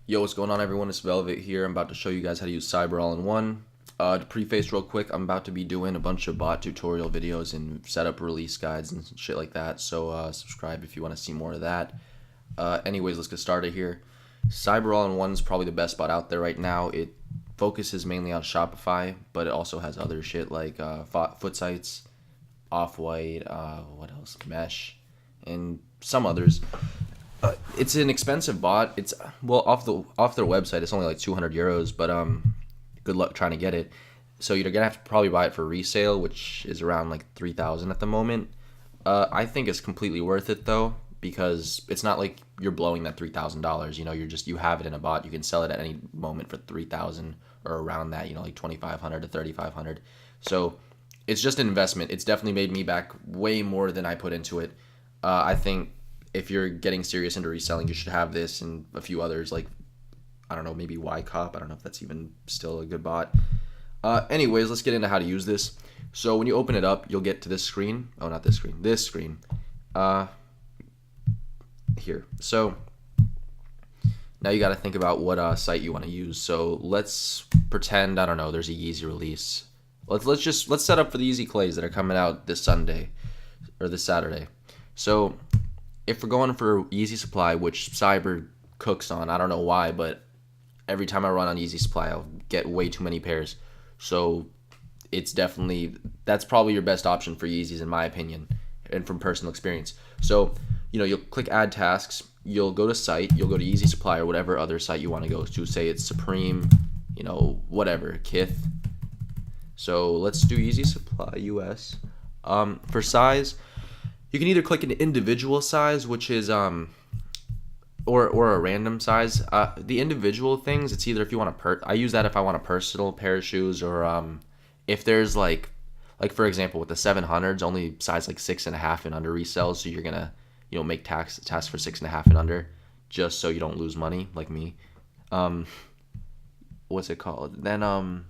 Yo, what's going on, everyone? It's Velvet here. I'm about to show you guys how to use Cyber all-in-one. To preface real quick, I'm about to be doing a bunch of bot tutorial videos and setup release guides and shit like that, so subscribe if you want to see more of that. Anyways, let's get started here. Cyber all-in-one is probably the best bot out there right now. It focuses mainly on Shopify, but it also has other shit like foot sites, Off-White, what else, Mesh, and some others. It's an expensive bot. It's off their website. It's only like 200 euros, but good luck trying to get it. So you're gonna have to probably buy it for resale, which is around like 3,000 at the moment. I think it's completely worth it though, because it's not like you're blowing that $3,000. You have it in a bot. You can sell it at any moment for 3,000 or around that. Like 2,500 to 3,500. So it's just an investment. It's definitely made me back way more than I put into it. I think if you're getting serious into reselling, you should have this and a few others, like, I don't know, maybe YCOP. I don't know if that's even still a good bot. Anyways, let's get into how to use this. So when you open it up, you'll get to this screen. Oh, not this screen. This screen. Here. So now you got to think about what site you want to use. So let's pretend, I don't know, there's a Yeezy release. Let's set up for the Yeezy Clays that are coming out this Sunday or this Saturday. So if we're going for Yeezy Supply, which Cyber cooks on, I don't know why, but every time I run on Yeezy Supply, I'll get way too many pairs. So that's probably your best option for Yeezys in my opinion, and from personal experience. So, you'll click Add Tasks, you'll go to Site, you'll go to Yeezy Supply or whatever other site you want to go to. Say it's Supreme, whatever, Kith. So let's do Yeezy Supply US. For size, you can either click an individual size, which is or a random size. The individual things, it's either if you want I use that if I want a personal pair of shoes, or if there's like for example with the 700s, only size like 6.5 and under resells, so you're gonna make task for 6.5 and under, just so you don't lose money like me. What's it called? Then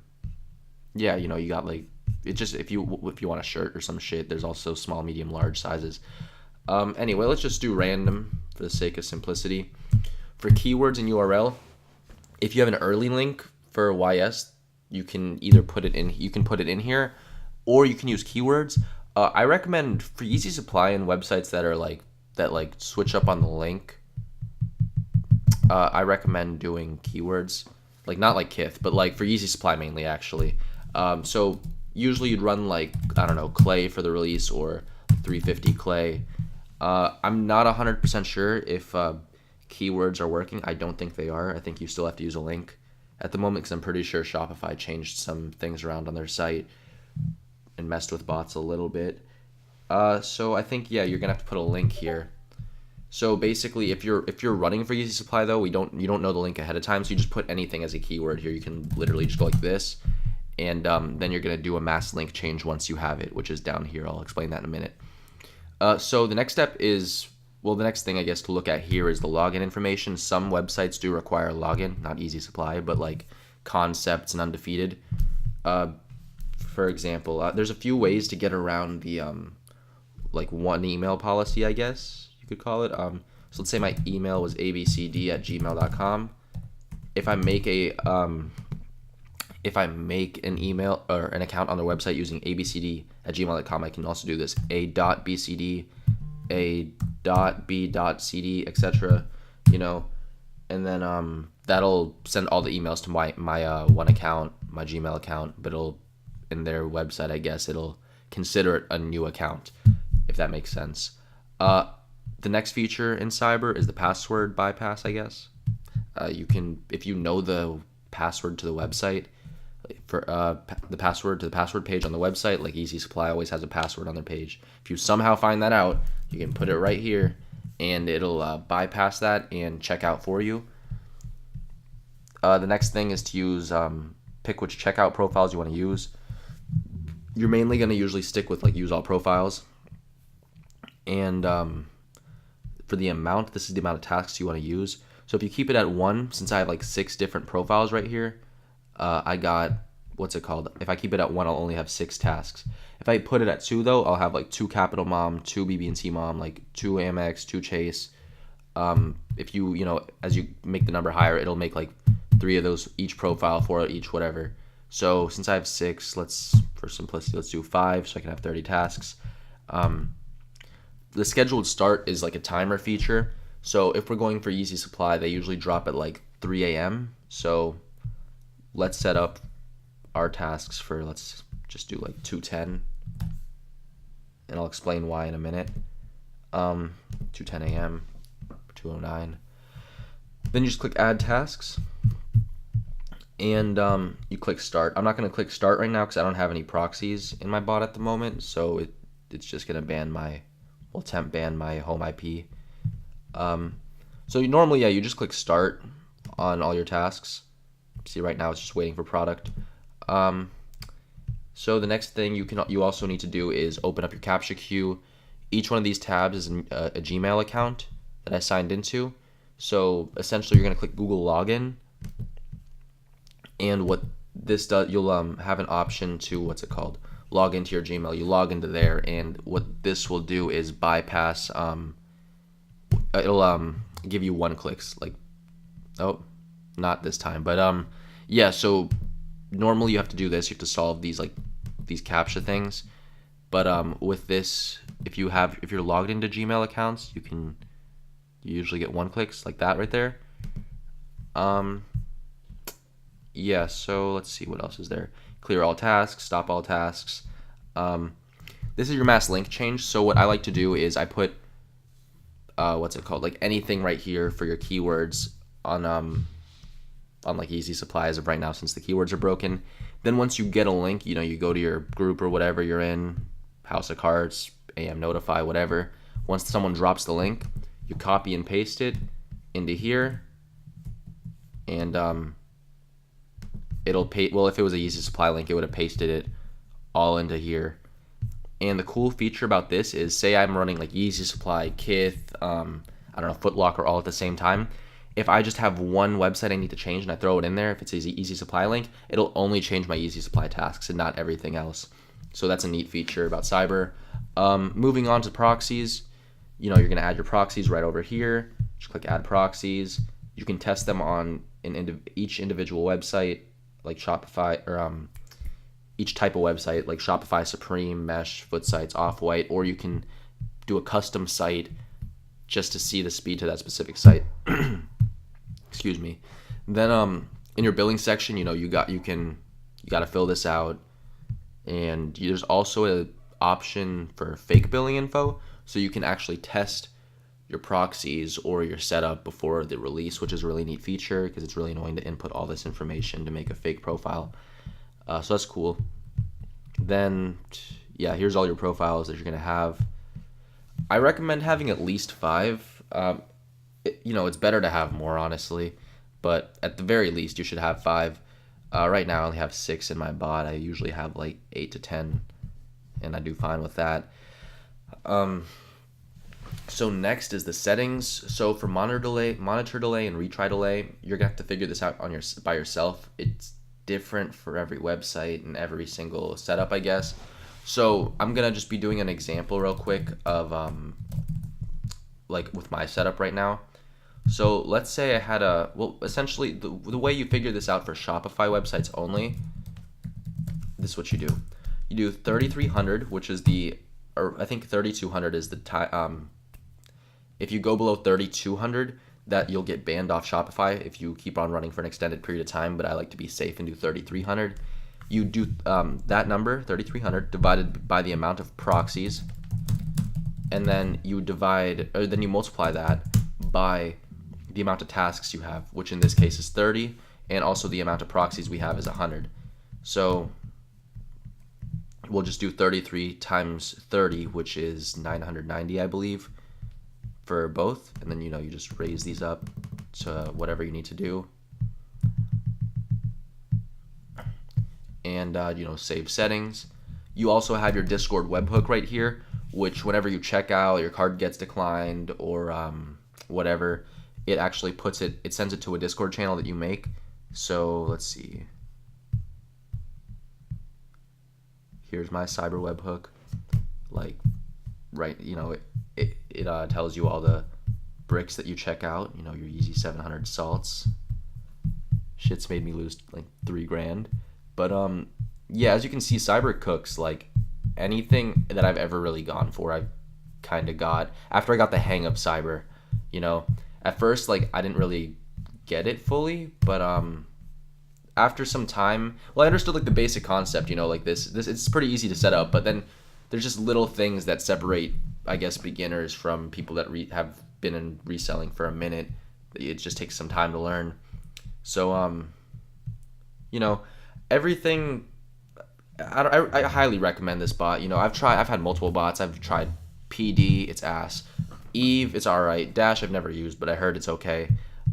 yeah, you got like, it just, if you want a shirt or some shit, there's also small, medium, large sizes. Anyway, let's just do random for the sake of simplicity. For keywords and URL, if you have an early link for YS, you can either put it in here, or you can use keywords. I recommend for Yeezy Supply and websites that switch up on the link. I recommend doing keywords, like not like Kith, but like for Yeezy Supply mainly actually. So usually you'd run like, I don't know, Clay for the release or 350 Clay. I'm not 100% sure if keywords are working. I don't think they are. I think you still have to use a link at the moment, because I'm pretty sure Shopify changed some things around on their site and messed with bots a little bit. So I think, yeah, you're gonna have to put a link here. So basically, if you're running for Yeezy Supply though, you don't know the link ahead of time, so you just put anything as a keyword here. You can literally just go like this, and then you're gonna do a mass link change once you have it, which is down here. I'll explain that in a minute. So the next step is, the next thing I guess to look at here is the login information. Some websites do require login, not Yeezy Supply, but like Concepts and Undefeated. For example, there's a few ways to get around the like one email policy, I guess you could call it. So let's say my email was abcd@gmail.com. If I make an email or an account on their website using abcd@gmail.com, I can also do this a.bcd, a.b.cd, etc. And then that'll send all the emails to my one account, my Gmail account, but in their website, I guess it'll consider it a new account, if that makes sense. The next feature in Cyber is the password bypass, I guess. You can, if you know the password to the website, for the password to the password page on the website, like Yeezy Supply always has a password on their page. If you somehow find that out, you can put it right here, and it'll bypass that and check out for you. The next thing is to use pick which checkout profiles you want to use. You're mainly going to usually stick with like use all profiles, and for the amount, this is the amount of tasks you want to use. So if you keep it at 1, since I have like 6 different profiles right here, I got, what's it called? If I keep it at 1, I'll only have 6 tasks. If I put it at 2 though, I'll have like 2 Capital Mom, 2 BB&T Mom, like 2 Amex, 2 Chase, If you as you make the number higher, it'll make like 3 of those each profile, 4 each, whatever. So since I have 6, for simplicity, let's do 5 so I can have 30 tasks. The scheduled start is like a timer feature. So if we're going for easy supply, they usually drop at like 3 a.m. So let's set up our tasks for, let's just do like 2:10, and I'll explain why in a minute. 2:10 a.m., 2:09. Then you just click add tasks, and you click start. I'm not going to click start right now because I don't have any proxies in my bot at the moment, so it's just going to temp ban my home IP. So normally, yeah, you just click start on all your tasks. See, right now it's just waiting for product. So the next thing you also need to do is open up your CAPTCHA queue. Each one of these tabs is a Gmail account that I signed into. So essentially, you're going to click Google Login, and what this does, you'll have an option to log into your Gmail. You log into there, and what this will do is bypass. It'll give you one clicks, not this time, but yeah. So normally you have to do this. You have to solve these CAPTCHA things, but with this, if you're logged into Gmail accounts, you usually get one clicks like that right there. Yeah, so let's see what else is there. Clear all tasks, stop all tasks. This is your mass link change. So what I like to do is I put like anything right here for your keywords on like easy supply as of right now, since the keywords are broken. Then once you get a link, you go to your group or whatever you're in, House of Cards, AM Notify, whatever. Once someone drops the link, you copy and paste it into here, and it'll pay. Well, if it was a easy supply link, it would have pasted it all into here. And the cool feature about this is, say I'm running like easy supply, Kith, I don't know, Foot Locker all at the same time. If I just have one website I need to change and I throw it in there, if it's an easy supply link, it'll only change my easy supply tasks and not everything else. So that's a neat feature about Cyber. Moving on to proxies, you're going to add your proxies right over here. Just click add proxies. You can test them on each individual website, like Shopify, or each type of website, like Shopify, Supreme, Mesh, Foot Sites, Off-White, or you can do a custom site just to see the speed to that specific site. Excuse me. Then in your billing section, you got to fill this out, and there's also an option for fake billing info, so you can actually test your proxies or your setup before the release, which is a really neat feature because it's really annoying to input all this information to make a fake profile. So that's cool. Then, yeah, here's all your profiles that you're going to have. I recommend having at least 5. It's better to have more, honestly, but at the very least, you should have 5. Right now, I only have 6 in my bot. I usually have like 8 to 10, and I do fine with that. So next is the settings. So for monitor delay, and retry delay, you're gonna have to figure this out by yourself. It's different for every website and every single setup, I guess. So I'm gonna just be doing an example real quick of like with my setup right now. So let's say I had essentially the way you figure this out for Shopify websites only, this is what you do. You do 3,300, which is I think 3,200 is the time. If you go below 3,200, that you'll get banned off Shopify if you keep on running for an extended period of time, but I like to be safe and do 3,300. You do that number, 3,300, divided by the amount of proxies, and then you multiply that by the amount of tasks you have, which in this case is 30, and also the amount of proxies we have is 100. So we'll just do 33 times 30, which is 990, I believe, for both, and then you just raise these up to whatever you need to do, and save settings. You also have your Discord webhook right here, which whenever you check out, your card gets declined or whatever, it actually sends it to a Discord channel that you make. So let's see. Here's my Cyber webhook. It tells you all the bricks that you check out. You know, your easy 700 salts. Shit's made me lose like $3,000. But yeah, as you can see, Cyber cooks like anything that I've ever really gone for. I've kind of got after I got the hang of Cyber. You know, at first like I didn't really get it fully, but after some time, well, I understood like the basic concept. You know, like this it's pretty easy to set up, but then there's just little things that separate, I guess, beginners from people that have been in reselling for a minute. It just takes some time to learn. So you know, everything. I highly recommend this bot. You know, I've had multiple bots. I've tried PD, it's ass. Eve, it's alright. Dash, I've never used, but I heard it's okay.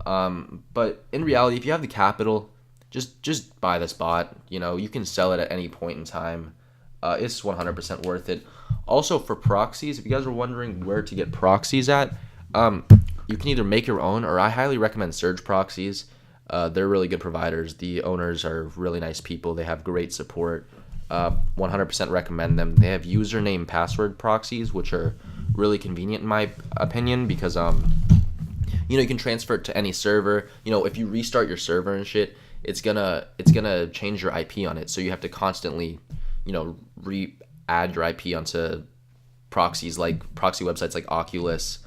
But in reality, if you have the capital, just buy this bot. You know, you can sell it at any point in time. It's 100% worth it. Also, for proxies, if you guys are wondering where to get proxies at, you can either make your own, or I highly recommend Surge Proxies. They're really good providers. The owners are really nice people. They have great support. 100% recommend them. They have username password proxies, which are really convenient in my opinion, because you know, you can transfer it to any server. You know, if you restart your server and shit, it's gonna change your IP on it. So you have to constantly, you know, add your IP onto proxies, like proxy websites like Oculus,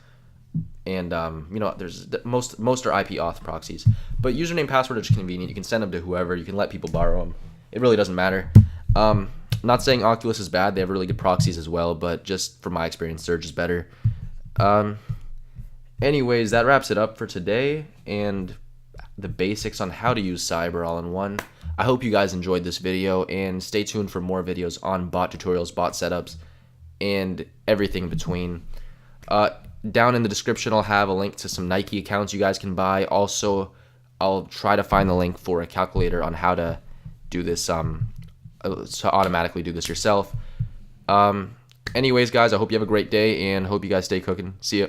and you know, there's most are IP auth proxies. But username password is convenient. You can send them to whoever. You can let people borrow them. It really doesn't matter. Not saying Oculus is bad. They have really good proxies as well, but just from my experience, Surge is better. Anyways, that wraps it up for today and the basics on how to use Cyber all in one. I hope you guys enjoyed this video, and stay tuned for more videos on bot tutorials, bot setups, and everything in between. Down in the description, I'll have a link to some Nike accounts you guys can buy. Also, I'll try to find the link for a calculator on how to do this, to automatically do this yourself. Anyways, guys, I hope you have a great day, and hope you guys stay cooking. See ya.